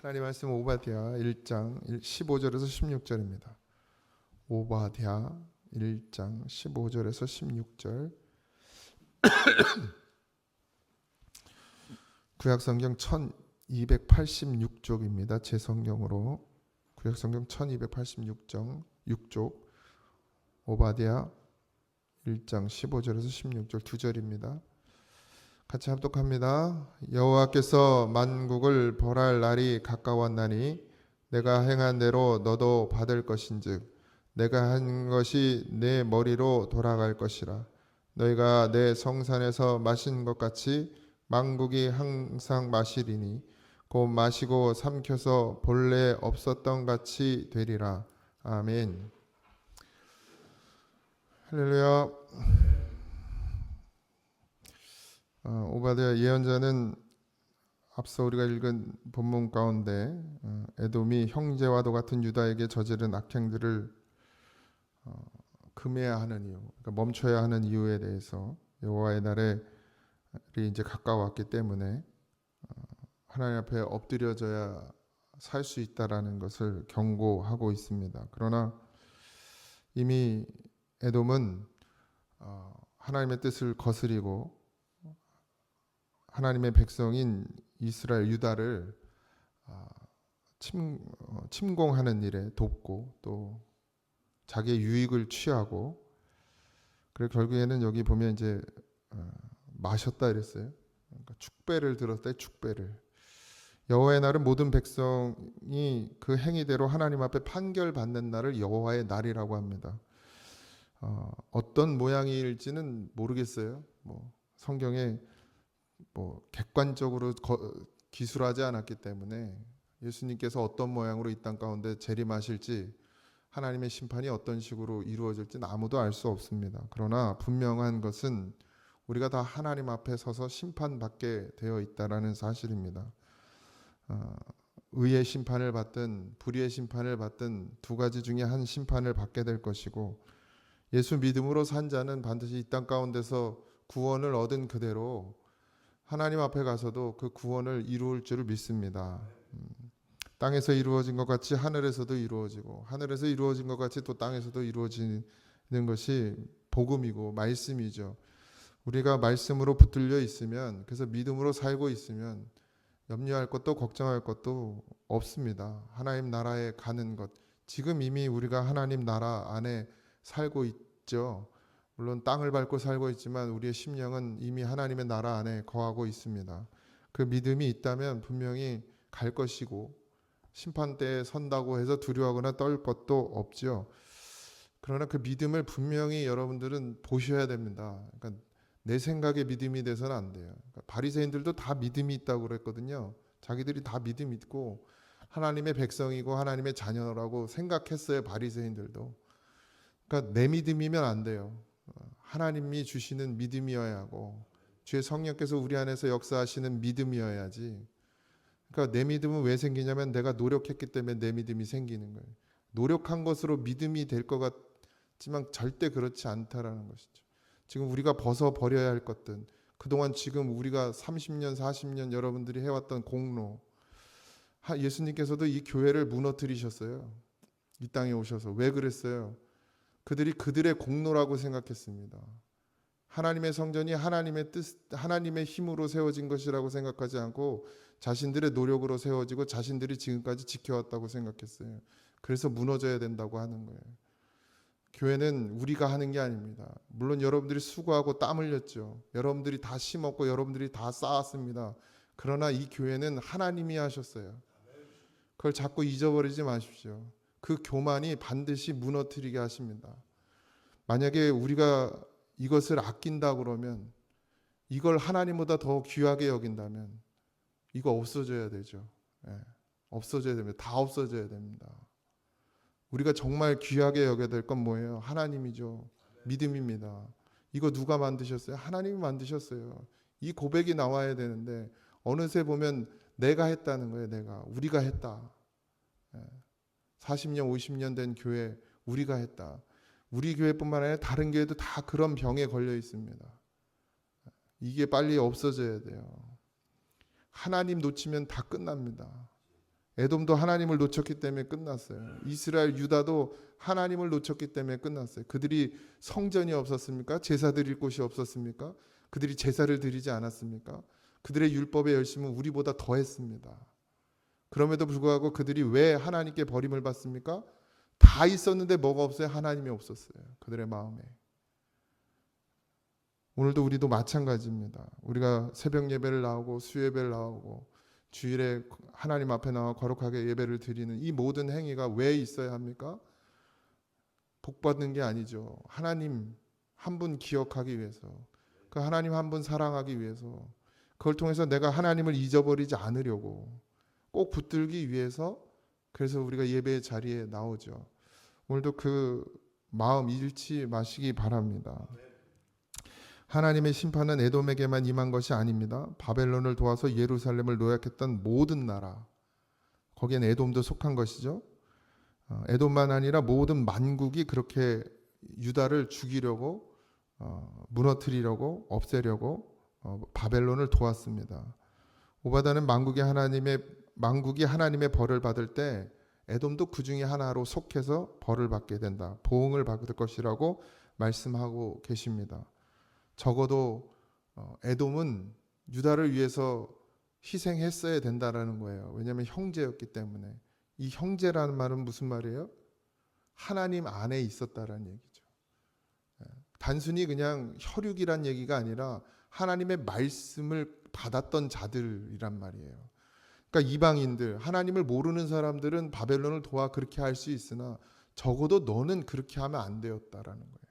하나님 말씀 오바댜 1장 15절에서 16절입니다. 오바댜 1장 15절에서 16절. 구약성경 1286쪽입니다. 제 성경으로 구약성경 1286쪽 6쪽 오바댜 1장 15절에서 16절 2절입니다. 같이 합독합니다. 여호와께서 만국을 벌할 날이 가까웠나니 내가 행한 대로 너도 받을 것인즉 내가 한 것이 내 머리로 돌아갈 것이라. 너희가 내 성산에서 마신 것 같이 만국이 항상 마시리니 곧 마시고 삼켜서 본래 없었던 같이 되리라. 아멘. 할렐루야. 오바댜 예언자는 앞서 우리가 읽은 본문 가운데 에돔이 형제와도 같은 유다에게 저지른 악행들을 금해야 하는 이유, 그러니까 멈춰야 하는 이유에 대해서 여호와의 날이 이제 가까웠기 때문에 하나님 앞에 엎드려져야 살 수 있다라는 것을 경고하고 있습니다. 그러나 이미 에돔은 하나님의 뜻을 거스리고 하나님의 백성인 이스라엘 유다를 침공하는 일에 돕고 또 자기의 유익을 취하고, 그래 결국에는 여기 보면 이제 마셨다 이랬어요. 그러니까 축배를 들었다. 축배를. 여호와의 날은 모든 백성이 그 행위대로 하나님 앞에 판결받는 날을 여호와의 날이라고 합니다. 어떤 모양일지는 모르겠어요. 성경에 객관적으로 기술하지 않았기 때문에 예수님께서 어떤 모양으로 이 땅 가운데 재림하실지, 하나님의 심판이 어떤 식으로 이루어질지는 아무도 알 수 없습니다. 그러나 분명한 것은 우리가 다 하나님 앞에 서서 심판받게 되어 있다라는 사실입니다. 의의 심판을 받든 불의의 심판을 받든 두 가지 중에 한 심판을 받게 될 것이고, 예수 믿음으로 산 자는 반드시 이 땅 가운데서 구원을 얻은 그대로 하나님 앞에 가서도 그 구원을 이루을 줄을 믿습니다. 땅에서 이루어진 것 같이 하늘에서도 이루어지고, 하늘에서 이루어진 것 같이 또 땅에서도 이루어지는 것이 복음이고 말씀이죠. 우리가 말씀으로 붙들려 있으면, 그래서 믿음으로 살고 있으면 염려할 것도 걱정할 것도 없습니다. 하나님 나라에 가는 것, 지금 이미 우리가 하나님 나라 안에 살고 있죠. 물론 땅을 밟고 살고 있지만 우리의 심령은 이미 하나님의 나라 안에 거하고 있습니다. 그 믿음이 있다면 분명히 갈 것이고, 심판대에 선다고 해서 두려워하거나 떨 것도 없죠. 그러나 그 믿음을 분명히 여러분들은 보셔야 됩니다. 그러니까 내 생각에 믿음이 돼서는 안 돼요. 그러니까 바리새인들도 다 믿음이 있다고 그랬거든요. 자기들이 다 믿음 있고 하나님의 백성이고 하나님의 자녀라고 생각했어요. 바리새인들도. 그러니까 내 믿음이면 안 돼요. 하나님이 주시는 믿음이어야 하고 주의 성령께서 우리 안에서 역사하시는 믿음이어야지. 그러니까 내 믿음은 왜 생기냐면 내가 노력했기 때문에 내 믿음이 생기는 거예요. 노력한 것으로 믿음이 될 것 같지만 절대 그렇지 않다라는 것이죠. 지금 우리가 벗어버려야 할 것들, 그동안 지금 우리가 30년 40년 여러분들이 해왔던 공로, 예수님께서도 이 교회를 무너뜨리셨어요. 이 땅에 오셔서. 왜 그랬어요? 그들이 그들의 공로라고 생각했습니다. 하나님의 성전이 하나님의 뜻, 하나님의 힘으로 세워진 것이라고 생각하지 않고 자신들의 노력으로 세워지고 자신들이 지금까지 지켜왔다고 생각했어요. 그래서 무너져야 된다고 하는 거예요. 교회는 우리가 하는 게 아닙니다. 물론 여러분들이 수고하고 땀 흘렸죠. 여러분들이 다 심었고 여러분들이 다 쌓았습니다. 그러나 이 교회는 하나님이 하셨어요. 그걸 자꾸 잊어버리지 마십시오. 그 교만이 반드시 무너뜨리게 하십니다. 만약에 우리가 이것을 아낀다 그러면, 이걸 하나님보다 더 귀하게 여긴다면 이거 없어져야 되죠. 없어져야 됩니다. 다 없어져야 됩니다. 우리가 정말 귀하게 여겨야 될 건 뭐예요? 하나님이죠. 믿음입니다. 이거 누가 만드셨어요? 하나님이 만드셨어요. 이 고백이 나와야 되는데 어느새 보면 내가 했다는 거예요. 우리가 했다. 40년 50년 된 교회 우리가 했다. 우리 교회뿐만 아니라 다른 교회도 다 그런 병에 걸려 있습니다. 이게 빨리 없어져야 돼요. 하나님 놓치면 다 끝납니다. 에돔도 하나님을 놓쳤기 때문에 끝났어요. 이스라엘, 유다도 하나님을 놓쳤기 때문에 끝났어요. 그들이 성전이 없었습니까? 제사 드릴 곳이 없었습니까? 그들이 제사를 드리지 않았습니까? 그들의 율법의 열심은 우리보다 더했습니다. 그럼에도 불구하고 그들이 왜 하나님께 버림을 받습니까? 다 있었는데 뭐가 없어요? 하나님이 없었어요. 그들의 마음에. 오늘도 우리도 마찬가지입니다. 우리가 새벽 예배를 나오고 수요예배를 나오고 주일에 하나님 앞에 나와 거룩하게 예배를 드리는 이 모든 행위가 왜 있어야 합니까? 복 받는 게 아니죠. 하나님 한 분 기억하기 위해서, 그 하나님 한 분 사랑하기 위해서, 그걸 통해서 내가 하나님을 잊어버리지 않으려고 꼭 붙들기 위해서, 그래서 우리가 예배의 자리에 나오죠. 오늘도 그 마음 잃지 마시기 바랍니다. 하나님의 심판은 에돔에게만 임한 것이 아닙니다. 바벨론을 도와서 예루살렘을 노약했던 모든 나라, 거기엔 에돔도 속한 것이죠. 에돔만 아니라 모든 만국이 그렇게 유다를 죽이려고, 무너뜨리려고, 없애려고 바벨론을 도왔습니다. 오바다는 만국이 하나님의 벌을 받을 때 에돔도 그 중에 하나로 속해서 벌을 받게 된다, 보응을 받을 것이라고 말씀하고 계십니다. 적어도 에돔은 유다를 위해서 희생했어야 된다라는 거예요. 왜냐하면 형제였기 때문에. 이 형제라는 말은 무슨 말이에요? 하나님 안에 있었다라는 얘기죠. 단순히 그냥 혈육이란 얘기가 아니라 하나님의 말씀을 받았던 자들이란 말이에요. 그러니까 이방인들, 하나님을 모르는 사람들은 바벨론을 도와 그렇게 할 수 있으나 적어도 너는 그렇게 하면 안 되었다라는 거예요.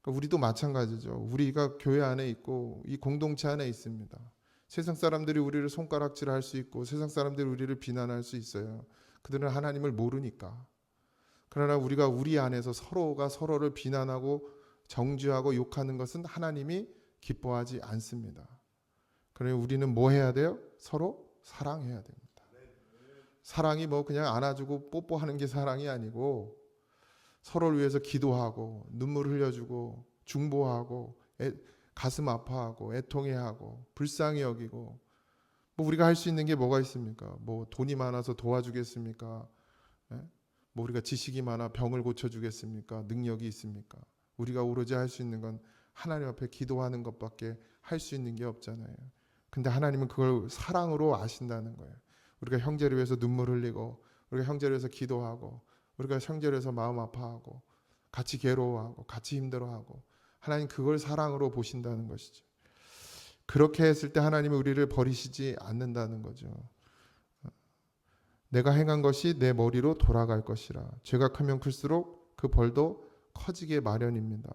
그러니까 우리도 마찬가지죠. 우리가 교회 안에 있고 이 공동체 안에 있습니다. 세상 사람들이 우리를 손가락질할 수 있고 세상 사람들이 우리를 비난할 수 있어요. 그들은 하나님을 모르니까. 그러나 우리가 우리 안에서 서로가 서로를 비난하고 정죄하고 욕하는 것은 하나님이 기뻐하지 않습니다. 그러니 우리는 뭐 해야 돼요? 서로 사랑해야 됩니다. 사랑이 뭐 그냥 안아주고 뽀뽀하는 게 사랑이 아니고 서로를 위해서 기도하고 눈물 흘려주고 중보하고 가슴 아파하고 애통해하고 불쌍히 여기고, 뭐 우리가 할 수 있는 게 뭐가 있습니까? 뭐 돈이 많아서 도와주겠습니까? 뭐 우리가 지식이 많아 병을 고쳐주겠습니까? 능력이 있습니까? 우리가 오로지 할 수 있는 건 하나님 앞에 기도하는 것밖에 할 수 있는 게 없잖아요. 근데 하나님은 그걸 사랑으로 아신다는 거예요. 우리가 형제를 위해서 눈물 흘리고 우리가 형제를 위해서 기도하고 우리가 형제를 위해서 마음 아파하고 같이 괴로워하고 같이 힘들어하고, 하나님 그걸 사랑으로 보신다는 것이죠. 그렇게 했을 때 하나님이 우리를 버리시지 않는다는 거죠. 내가 행한 것이 내 머리로 돌아갈 것이라. 죄가 크면 클수록 그 벌도 커지게 마련입니다.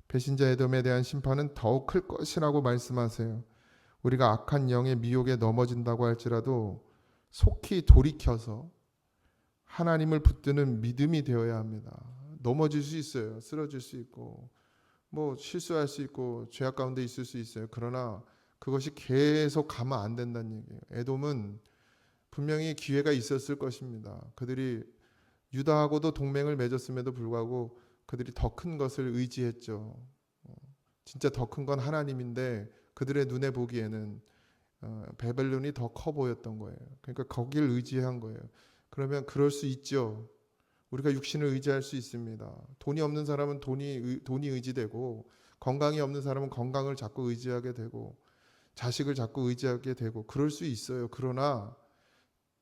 배신자 에돔에 대한 심판은 더욱 클 것이라고 말씀하세요. 우리가 악한 영의 미혹에 넘어진다고 할지라도 속히 돌이켜서 하나님을 붙드는 믿음이 되어야 합니다. 넘어질 수 있어요. 쓰러질 수 있고 뭐 실수할 수 있고 죄악 가운데 있을 수 있어요. 그러나 그것이 계속 가면 안 된다는 얘기예요. 에돔은 분명히 기회가 있었을 것입니다. 그들이 유다하고도 동맹을 맺었음에도 불구하고 그들이 더 큰 것을 의지했죠. 진짜 더 큰 건 하나님인데 그들의 눈에 보기에는 바벨론이 더 커 보였던 거예요. 그러니까 거기를 의지한 거예요. 그러면 그럴 수 있죠. 우리가 육신을 의지할 수 있습니다. 돈이 없는 사람은 돈이 의지되고, 건강이 없는 사람은 건강을 자꾸 의지하게 되고, 자식을 자꾸 의지하게 되고, 그럴 수 있어요. 그러나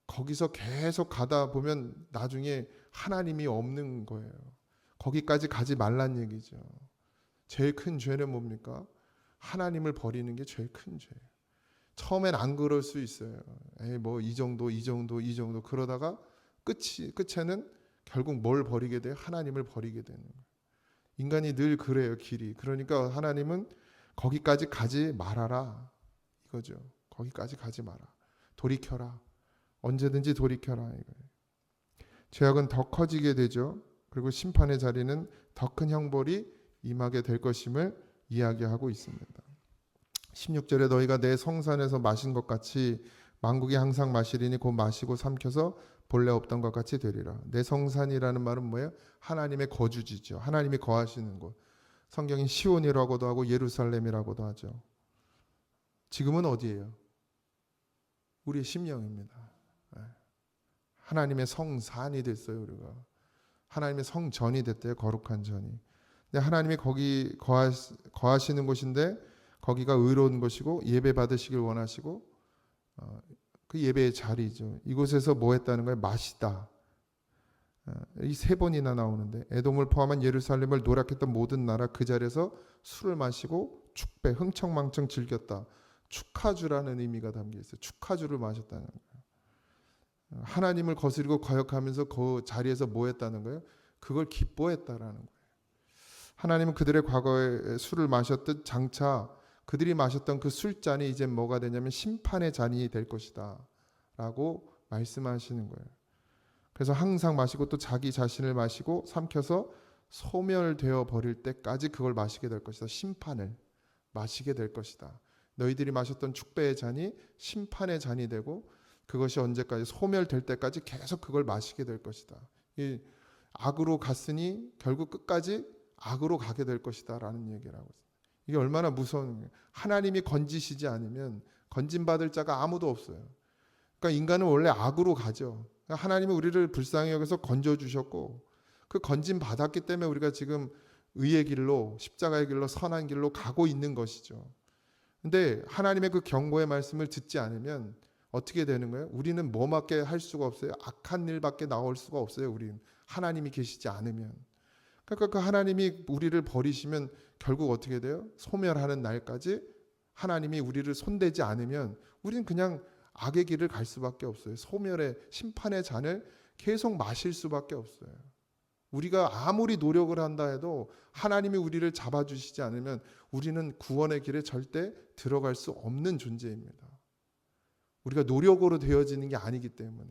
거기서 계속 가다 보면 나중에 하나님이 없는 거예요. 거기까지 가지 말란 얘기죠. 제일 큰 죄는 뭡니까? 하나님을 버리는 게 제일 큰 죄예요. 처음엔 안 그럴 수 있어요. 뭐 이 정도 그러다가 끝에는 결국 뭘 버리게 돼요? 하나님을 버리게 되는 거예요. 인간이 늘 그래요, 길이. 그러니까 하나님은 거기까지 가지 말아라 이거죠. 거기까지 가지 마라. 돌이켜라. 언제든지 돌이켜라 이거예요. 죄악은 더 커지게 되죠. 그리고 심판의 자리는 더 큰 형벌이 임하게 될 것임을 이야기하고 있습니다. 16절에 너희가 내 성산에서 마신 것 같이 만국이 항상 마시리니 곧 마시고 삼켜서 본래 없던 것 같이 되리라. 내 성산이라는 말은 뭐예요? 하나님의 거주지죠. 하나님이 거하시는 곳. 성경이 시온이라고도 하고 예루살렘이라고도 하죠. 지금은 어디예요? 우리의 심령입니다. 하나님의 성산이 됐어요. 우리가 하나님의 성전이 됐대요. 거룩한 전이. 근데 하나님이 거기 거하시는 곳인데 거기가 의로운 곳이고 예배 받으시길 원하시고 그 예배의 자리죠. 이곳에서 뭐 했다는 거예요? 마시다. 이 세 번이나 나오는데 에돔을 포함한 예루살렘을 노략했던 모든 나라 그 자리에서 술을 마시고 축배 흥청망청 즐겼다. 축하주라는 의미가 담겨 있어요. 축하주를 마셨다는 거예요. 하나님을 거스리고 거역하면서 그 자리에서 뭐 했다는 거예요? 그걸 기뻐했다라는 거예요. 하나님은 그들의 과거에 술을 마셨듯 장차 그들이 마셨던 그 술잔이 이제 뭐가 되냐면 심판의 잔이 될 것이다 라고 말씀하시는 거예요. 그래서 항상 마시고 또 자기 자신을 마시고 삼켜서 소멸되어 버릴 때까지 그걸 마시게 될 것이다. 심판을 마시게 될 것이다. 너희들이 마셨던 축배의 잔이 심판의 잔이 되고 그것이 언제까지 소멸될 때까지 계속 그걸 마시게 될 것이다. 이 악으로 갔으니 결국 끝까지 악으로 가게 될 것이다 라는 얘기를 하고 있습니다. 이게 얼마나 무서운 거예요. 하나님이 건지시지 않으면 건진받을 자가 아무도 없어요. 그러니까 인간은 원래 악으로 가죠. 하나님이 우리를 불쌍히 여겨서 건져주셨고 그 건진 받았기 때문에 우리가 지금 의의 길로 십자가의 길로 선한 길로 가고 있는 것이죠. 근데 하나님의 그 경고의 말씀을 듣지 않으면 어떻게 되는 거예요? 우리는 뭐밖에 할 수가 없어요. 악한 일밖에 나올 수가 없어요. 우리는 하나님이 계시지 않으면. 그러니까 그 하나님이 우리를 버리시면 결국 어떻게 돼요? 소멸하는 날까지 하나님이 우리를 손대지 않으면 우리는 그냥 악의 길을 갈 수밖에 없어요. 소멸의 심판의 잔을 계속 마실 수밖에 없어요. 우리가 아무리 노력을 한다 해도 하나님이 우리를 잡아주시지 않으면 우리는 구원의 길에 절대 들어갈 수 없는 존재입니다. 우리가 노력으로 되어지는 게 아니기 때문에.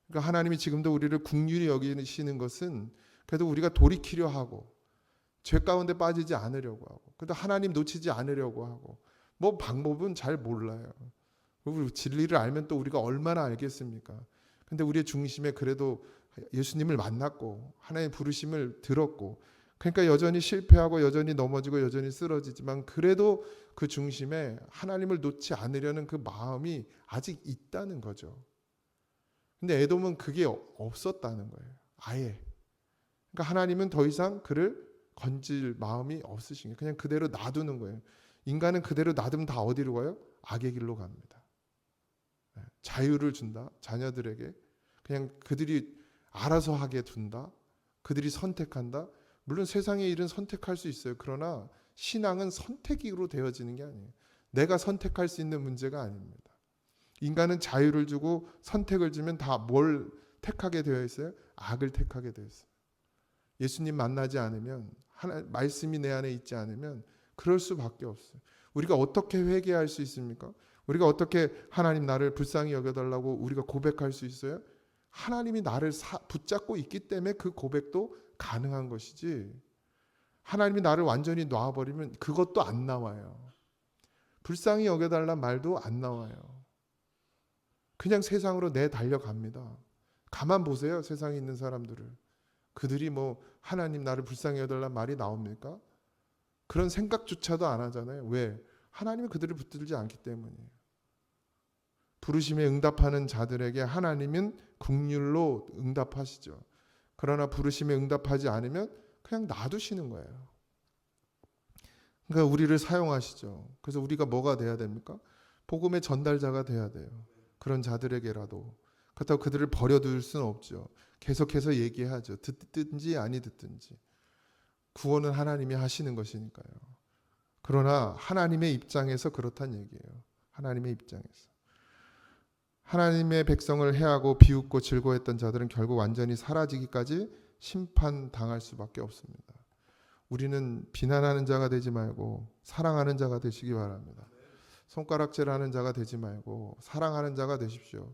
그러니까 하나님이 지금도 우리를 긍휼히 여기시는 것은 그래도 우리가 돌이키려 하고 죄 가운데 빠지지 않으려고 하고 그래도 하나님 놓치지 않으려고 하고 뭐 방법은 잘 몰라요. 진리를 알면 또 우리가 얼마나 알겠습니까? 근데 우리의 중심에 그래도 예수님을 만났고 하나님의 부르심을 들었고 그러니까 여전히 실패하고 여전히 넘어지고 여전히 쓰러지지만 그래도 그 중심에 하나님을 놓지 않으려는 그 마음이 아직 있다는 거죠. 근데 에돔은 그게 없었다는 거예요. 아예. 그러니까 하나님은 더 이상 그를 건질 마음이 없으신 거예요. 그냥 그대로 놔두는 거예요. 인간은 그대로 놔두면 다 어디로 가요? 악의 길로 갑니다. 자유를 준다. 자녀들에게. 그냥 그들이 알아서 하게 둔다. 그들이 선택한다. 물론 세상의 일은 선택할 수 있어요. 그러나 신앙은 선택으로 되어지는 게 아니에요. 내가 선택할 수 있는 문제가 아닙니다. 인간은 자유를 주고 선택을 주면 다 뭘 택하게 되어 있어요? 악을 택하게 되어 있어요. 예수님 만나지 않으면 말씀이 내 안에 있지 않으면 그럴 수밖에 없어요. 우리가 어떻게 회개할 수 있습니까? 우리가 어떻게 하나님 나를 불쌍히 여겨달라고 우리가 고백할 수 있어요? 하나님이 나를 붙잡고 있기 때문에 그 고백도 가능한 것이지 하나님이 나를 완전히 놔버리면 그것도 안 나와요. 불쌍히 여겨달란 말도 안 나와요. 그냥 세상으로 내달려갑니다. 가만 보세요. 세상에 있는 사람들을. 그들이 뭐 하나님 나를 불쌍히 여겨달란 말이 나옵니까? 그런 생각조차도 안 하잖아요. 왜? 하나님이 그들을 붙들지 않기 때문이에요. 부르심에 응답하는 자들에게 하나님은 긍휼로 응답하시죠. 그러나 부르심에 응답하지 않으면 그냥 놔두시는 거예요. 그러니까 우리를 사용하시죠. 그래서 우리가 뭐가 돼야 됩니까? 복음의 전달자가 돼야 돼요. 그런 자들에게라도. 그렇다고 그들을 버려둘 수는 없죠. 계속해서 얘기하죠. 듣든지 아니 듣든지. 구원은 하나님이 하시는 것이니까요. 그러나 하나님의 입장에서 그렇단 얘기예요. 하나님의 입장에서. 하나님의 백성을 해하고 비웃고 즐거워했던 자들은 결국 완전히 사라지기까지 심판당할 수밖에 없습니다. 우리는 비난하는 자가 되지 말고 사랑하는 자가 되시기 바랍니다. 손가락질하는 자가 되지 말고 사랑하는 자가 되십시오.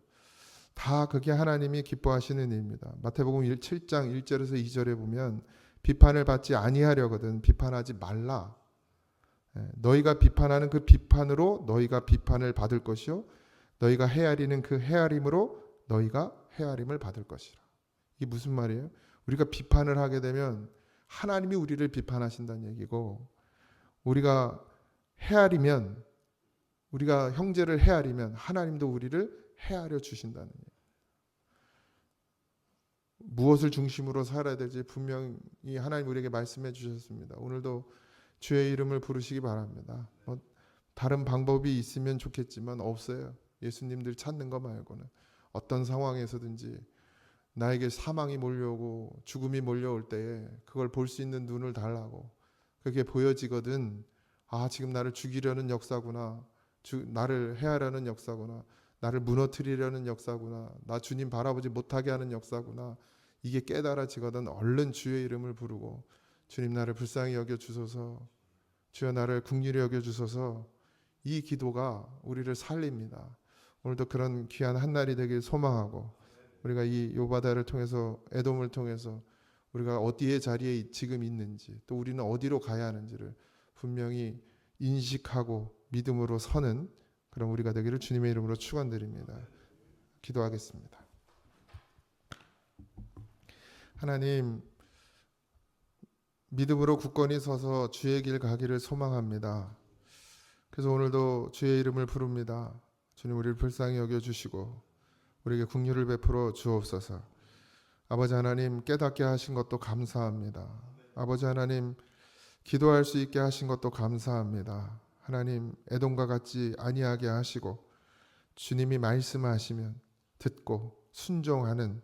다 그게 하나님이 기뻐하시는 일입니다. 마태복음 7장 1절에서 2절에 보면 비판을 받지 아니하려거든 비판하지 말라. 너희가 비판하는 그 비판으로 너희가 비판을 받을 것이요 너희가 헤아리는 그 헤아림으로 너희가 헤아림을 받을 것이라. 이게 무슨 말이에요? 우리가 비판을 하게 되면 하나님이 우리를 비판하신다는 얘기고 우리가 헤아리면 우리가 형제를 헤아리면 하나님도 우리를 헤아려 주신다는 얘기예요. 무엇을 중심으로 살아야 될지 분명히 하나님 우리에게 말씀해 주셨습니다. 오늘도 주의 이름을 부르시기 바랍니다. 다른 방법이 있으면 좋겠지만 없어요. 예수님들 찾는 거 말고는 어떤 상황에서든지 나에게 사망이 몰려오고 죽음이 몰려올 때에 그걸 볼 수 있는 눈을 달라고, 그게 보여지거든. 아, 지금 나를 죽이려는 역사구나, 나를 해하려는 역사구나, 나를 무너뜨리려는 역사구나, 나 주님 바라보지 못하게 하는 역사구나, 이게 깨달아지거든 얼른 주의 이름을 부르고, 주님 나를 불쌍히 여겨 주소서, 주여 나를 긍휼히 여겨 주소서, 이 기도가 우리를 살립니다. 오늘도 그런 귀한 한 날이 되길 소망하고, 우리가 이 요바다를 통해서, 에돔을 통해서 우리가 어디의 자리에 지금 있는지, 또 우리는 어디로 가야 하는지를 분명히 인식하고 믿음으로 서는 그런 우리가 되기를 주님의 이름으로 축원드립니다. 기도하겠습니다. 하나님, 믿음으로 굳건히 서서 주의 길 가기를 소망합니다. 그래서 오늘도 주의 이름을 부릅니다. 주님, 우리를 불쌍히 여겨주시고 우리에게 긍휼을 베풀어 주옵소서. 아버지 하나님, 깨닫게 하신 것도 감사합니다. 아버지 하나님, 기도할 수 있게 하신 것도 감사합니다. 하나님, 에돔과 같이 아니하게 하시고 주님이 말씀하시면 듣고 순종하는,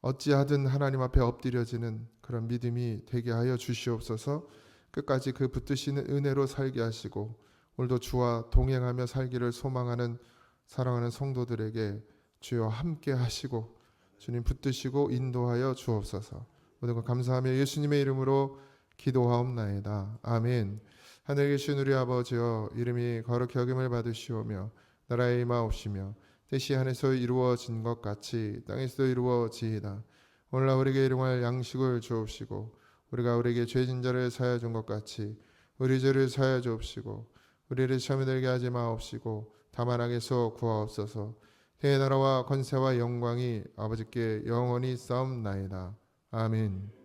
어찌하든 하나님 앞에 엎드려지는 그런 믿음이 되게 하여 주시옵소서. 끝까지 그 붙드시는 은혜로 살게 하시고 오늘도 주와 동행하며 살기를 소망하는 사랑하는 성도들에게 주여 함께 하시고 주님 붙드시고 인도하여 주옵소서. 모든 것 감사하며 예수님의 이름으로 기도하옵나이다. 아멘. 하늘에 계신 우리 아버지여, 이름이 거룩히 여김을 받으시오며 나라의 임하옵시며 뜻이 하늘에서 이루어진 것 같이 땅에서도 이루어지이다. 오늘날 우리에게 일용할 양식을 주옵시고 우리가 우리에게 죄진 자를 사하여 준 것 같이 우리 죄를 사하여 주옵시고 우리를 시험에 들게 하지 마옵시고 다만 악에서 구하옵소서. 그 나라와 권세와 영광이 아버지께 영원히 싸움나이다. 아멘.